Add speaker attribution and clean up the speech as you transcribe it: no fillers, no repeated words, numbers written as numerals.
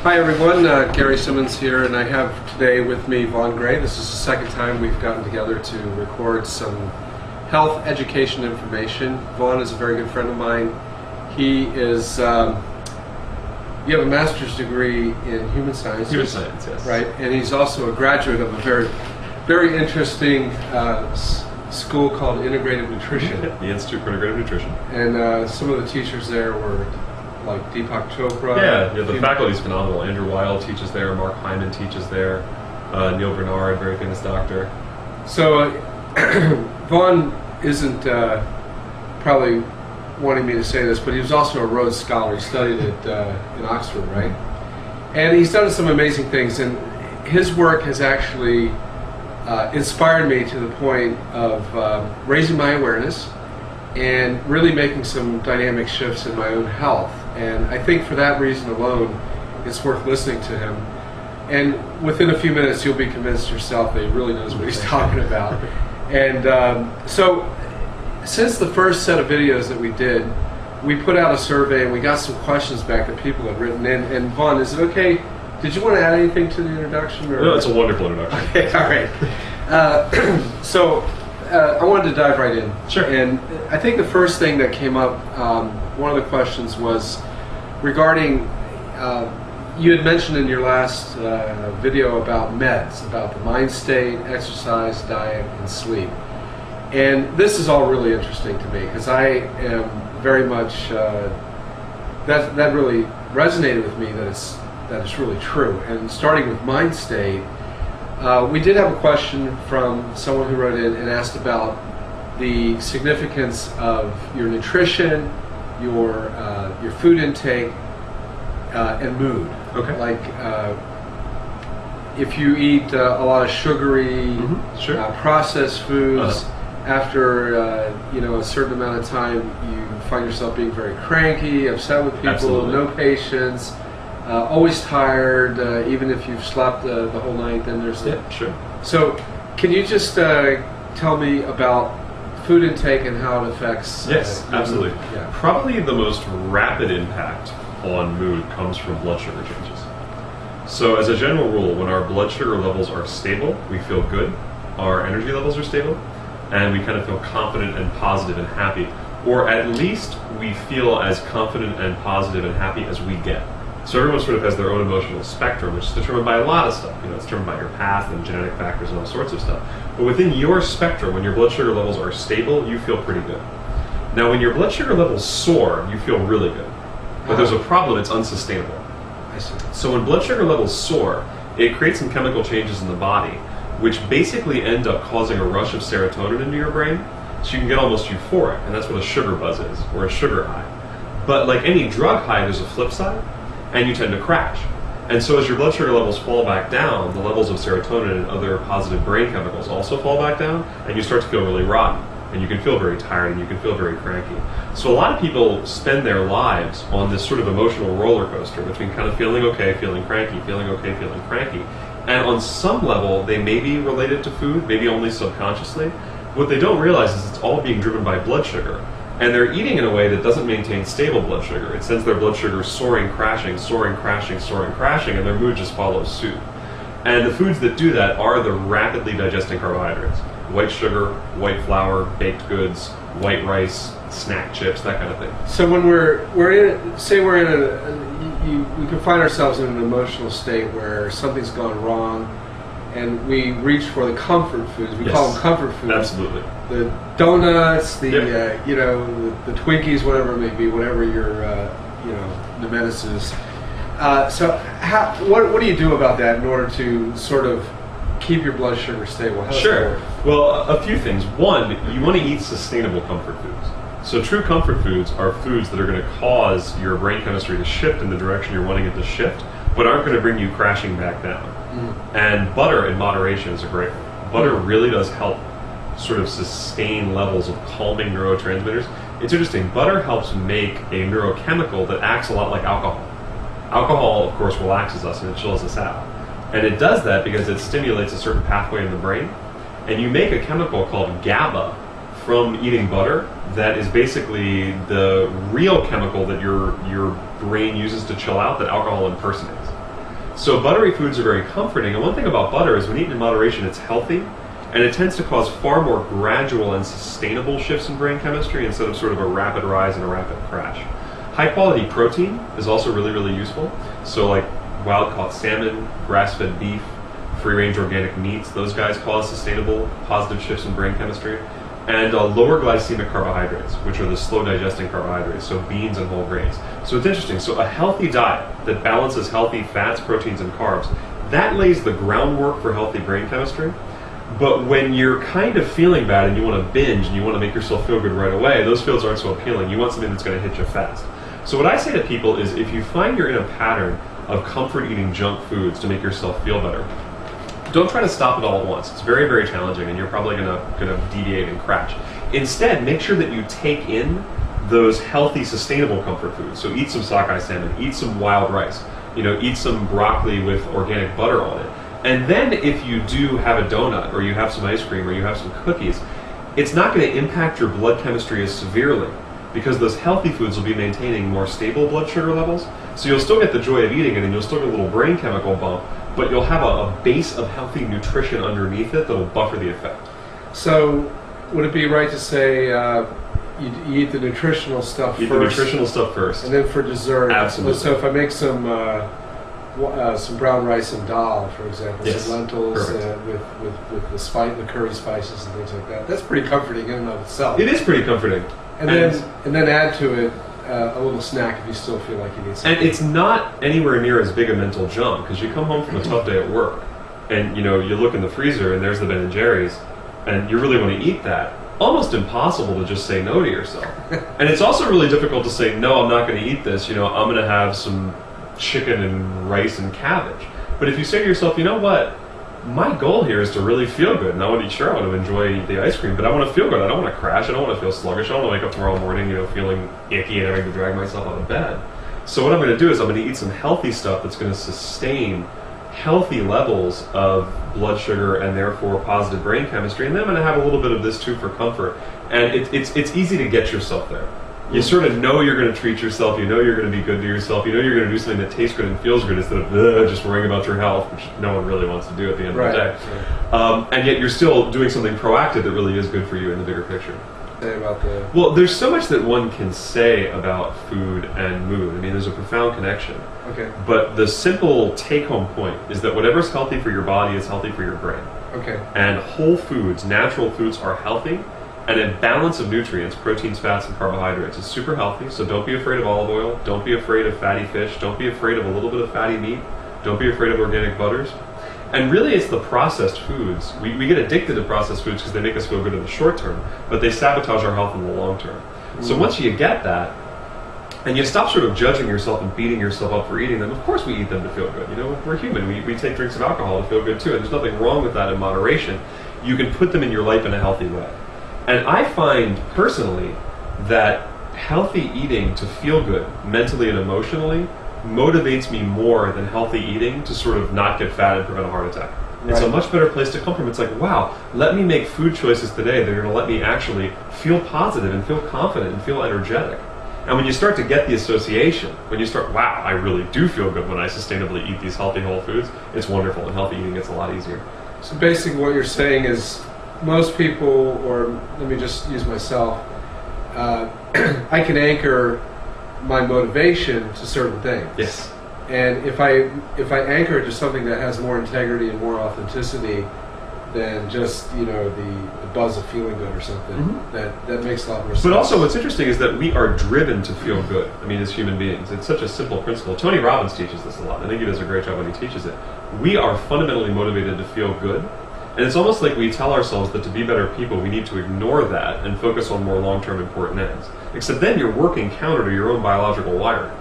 Speaker 1: Hi everyone, Gary Simmons here, and I have today with me Vaughn Garey. This is the second time we've gotten together to record some health education information. Vaughn is a very good friend of mine. He is, you have a master's degree in human sciences.
Speaker 2: Human science, yes.
Speaker 1: Right, and he's also a graduate of a very interesting school called Integrative Nutrition.
Speaker 2: The Institute for Integrative Nutrition.
Speaker 1: And some of the teachers there were like Deepak Chopra.
Speaker 2: Yeah, the faculty is phenomenal. Andrew Weil teaches there, Mark Hyman teaches there, Neil Bernard, very famous doctor.
Speaker 1: So Vaughn isn't probably wanting me to say this, but he was also a Rhodes Scholar. He studied in Oxford, right? And he's done some amazing things, and his work has actually inspired me to the point of raising my awareness and really making some dynamic shifts in my own health. And I think for that reason alone, it's worth listening to him. And within a few minutes, you'll be convinced yourself that he really knows what he's talking about. And so, since the first set of videos that we did, we put out a survey and we got some questions back that people had written in. And Vaughn, is it okay? Did you want to add anything to the introduction? Or?
Speaker 2: No, it's a wonderful introduction.
Speaker 1: Okay, all right. I wanted to dive right in.
Speaker 2: Sure.
Speaker 1: And I think the first thing that came up, one of the questions was regarding, you had mentioned in your last video about meds, about the mind state, exercise, diet, and sleep. And this is all really interesting to me because I am very much, that really resonated with me that it's really true. And starting with mind state, we did have a question from someone who wrote in and asked about the significance of your nutrition, your food intake, and mood. Okay. Like if you eat a lot of sugary, processed foods, after a certain amount of time, you find yourself being very cranky, upset with people,
Speaker 2: Absolutely.
Speaker 1: No patience. Always tired, even if you've slept the whole night, then there's
Speaker 2: sure.
Speaker 1: So, can you just tell me about food intake and how it affects?
Speaker 2: Yes, absolutely.
Speaker 1: Yeah.
Speaker 2: Probably the most rapid impact on mood comes from blood sugar changes. So, as a general rule, when our blood sugar levels are stable, we feel good. Our energy levels are stable, and we kind of feel confident and positive and happy, or at least we feel as confident and positive and happy as we get. So everyone sort of has their own emotional spectrum, which is determined by a lot of stuff. It's determined by your past and genetic factors and all sorts of stuff. But within your spectrum, when your blood sugar levels are stable, you feel pretty good. Now, when your blood sugar levels soar, you feel really good. But there's a problem, it's unsustainable.
Speaker 1: I see.
Speaker 2: So when blood sugar levels soar, it creates some chemical changes in the body, which basically end up causing a rush of serotonin into your brain, so you can get almost euphoric, and that's what a sugar buzz is, or a sugar high. But like any drug high, there's a flip side, and you tend to crash. And so as your blood sugar levels fall back down, the levels of serotonin and other positive brain chemicals also fall back down, and you start to feel really rotten. And you can feel very tired, and you can feel very cranky. So a lot of people spend their lives on this sort of emotional roller coaster between kind of feeling okay, feeling cranky, feeling okay, feeling cranky. And on some level, they may be related to food, maybe only subconsciously. What they don't realize is it's all being driven by blood sugar. And they're eating in a way that doesn't maintain stable blood sugar. It sends their blood sugar soaring, crashing, soaring, crashing, soaring, crashing, and their mood just follows suit. And the foods that do that are the rapidly digesting carbohydrates. White sugar, white flour, baked goods, white rice, snack chips, that kind of thing.
Speaker 1: So when we can find ourselves in an emotional state where something's gone wrong, and we reach for the comfort foods. We call them comfort foods.
Speaker 2: Absolutely.
Speaker 1: The donuts, the the Twinkies, whatever it may be, whatever your the menace is. So what do you do about that in order to sort of keep your blood sugar stable?
Speaker 2: Sure. Well, a few things. One, you want to eat sustainable comfort foods. So true comfort foods are foods that are going to cause your brain chemistry to shift in the direction you're wanting it to shift, but aren't going to bring you crashing back down. And butter in moderation is a great one. Butter really does help sort of sustain levels of calming neurotransmitters. It's interesting, butter helps make a neurochemical that acts a lot like alcohol. Alcohol, of course, relaxes us and it chills us out. And it does that because it stimulates a certain pathway in the brain. And you make a chemical called GABA from eating butter that is basically the real chemical that your brain uses to chill out that alcohol impersonates. So buttery foods are very comforting, and one thing about butter is when eaten in moderation, it's healthy, and it tends to cause far more gradual and sustainable shifts in brain chemistry instead of sort of a rapid rise and a rapid crash. High quality protein is also really, really useful. So like wild-caught salmon, grass-fed beef, free-range organic meats, those guys cause sustainable positive shifts in brain chemistry. And lower glycemic carbohydrates, which are the slow-digesting carbohydrates, so beans and whole grains. So it's interesting. So a healthy diet that balances healthy fats, proteins, and carbs, that lays the groundwork for healthy brain chemistry. But when you're kind of feeling bad and you want to binge and you want to make yourself feel good right away, those fields aren't so appealing. You want something that's going to hit you fast. So what I say to people is if you find you're in a pattern of comfort eating junk foods to make yourself feel better, don't try to stop it all at once. It's very, very challenging, and you're probably gonna deviate and crash. Instead, make sure that you take in those healthy, sustainable comfort foods. So eat some sockeye salmon, eat some wild rice, eat some broccoli with organic butter on it. And then if you do have a donut, or you have some ice cream, or you have some cookies, it's not going to impact your blood chemistry as severely because those healthy foods will be maintaining more stable blood sugar levels. So you'll still get the joy of eating it, and you'll still get a little brain chemical bump, but you'll have a base of healthy nutrition underneath it that will buffer the effect.
Speaker 1: So would it be right to say you eat the nutritional stuff first?
Speaker 2: Eat the nutritional stuff first.
Speaker 1: And then for dessert,
Speaker 2: absolutely.
Speaker 1: So if I make some brown rice and dal, for example,
Speaker 2: yes.
Speaker 1: some lentils with the curry spices and things like that, that's pretty comforting in and of itself.
Speaker 2: It is pretty comforting.
Speaker 1: And then add to it a little snack if you still feel like you need something.
Speaker 2: And it's not anywhere near as big a mental jump because you come home from a tough day at work and you look in the freezer and there's the Ben & Jerry's and you really want to eat that. Almost impossible to just say no to yourself. And it's also really difficult to say, no, I'm not going to eat this. I'm going to have some chicken and rice and cabbage. But if you say to yourself, you know what? My goal here is to really feel good, and I want to sure I want to enjoy the ice cream, but I want to feel good. I don't want to crash. I don't want to feel sluggish. I don't want to wake up tomorrow morning, feeling icky and having to drag myself out of bed. So what I'm going to do is I'm going to eat some healthy stuff that's going to sustain healthy levels of blood sugar and therefore positive brain chemistry, and then I'm going to have a little bit of this too for comfort. And it's easy to get yourself there. You sort of know you're going to treat yourself, you're going to be good to yourself, you're going to do something that tastes good and feels good instead of just worrying about your health, which no one really wants to do at the end of the day. Right. And yet you're still doing something proactive that really is good for you in the bigger picture. Well, there's so much that one can say about food and mood. I mean, there's a profound connection.
Speaker 1: Okay.
Speaker 2: But the simple take-home point is that whatever's healthy for your body is healthy for your brain.
Speaker 1: Okay.
Speaker 2: And whole foods, natural foods are healthy. And a balance of nutrients, proteins, fats, and carbohydrates is super healthy, so don't be afraid of olive oil, don't be afraid of fatty fish, don't be afraid of a little bit of fatty meat, don't be afraid of organic butters. And really it's the processed foods. We get addicted to processed foods because they make us feel good in the short term, but they sabotage our health in the long term. So once you get that, and you stop sort of judging yourself and beating yourself up for eating them, of course we eat them to feel good. We're human, we take drinks of alcohol to feel good too, and there's nothing wrong with that in moderation. You can put them in your life in a healthy way. And I find, personally, that healthy eating to feel good, mentally and emotionally, motivates me more than healthy eating to sort of not get fat and prevent a heart attack. Right. It's a much better place to come from. It's like, wow, let me make food choices today that are going to let me actually feel positive and feel confident and feel energetic. And when you start to get the association, when you start, wow, I really do feel good when I sustainably eat these healthy whole foods, it's wonderful, and healthy eating gets a lot easier.
Speaker 1: So basically what you're saying is, most people, or let me just use myself, I can anchor my motivation to certain things.
Speaker 2: Yes.
Speaker 1: And if I anchor it to something that has more integrity and more authenticity than just the buzz of feeling good or something, that makes a lot more sense.
Speaker 2: But also what's interesting is that we are driven to feel good. I mean, as human beings, it's such a simple principle. Tony Robbins teaches this a lot. I think he does a great job when he teaches it. We are fundamentally motivated to feel good. And it's almost like we tell ourselves that to be better people, we need to ignore that and focus on more long-term important ends. Except then you're working counter to your own biological wiring.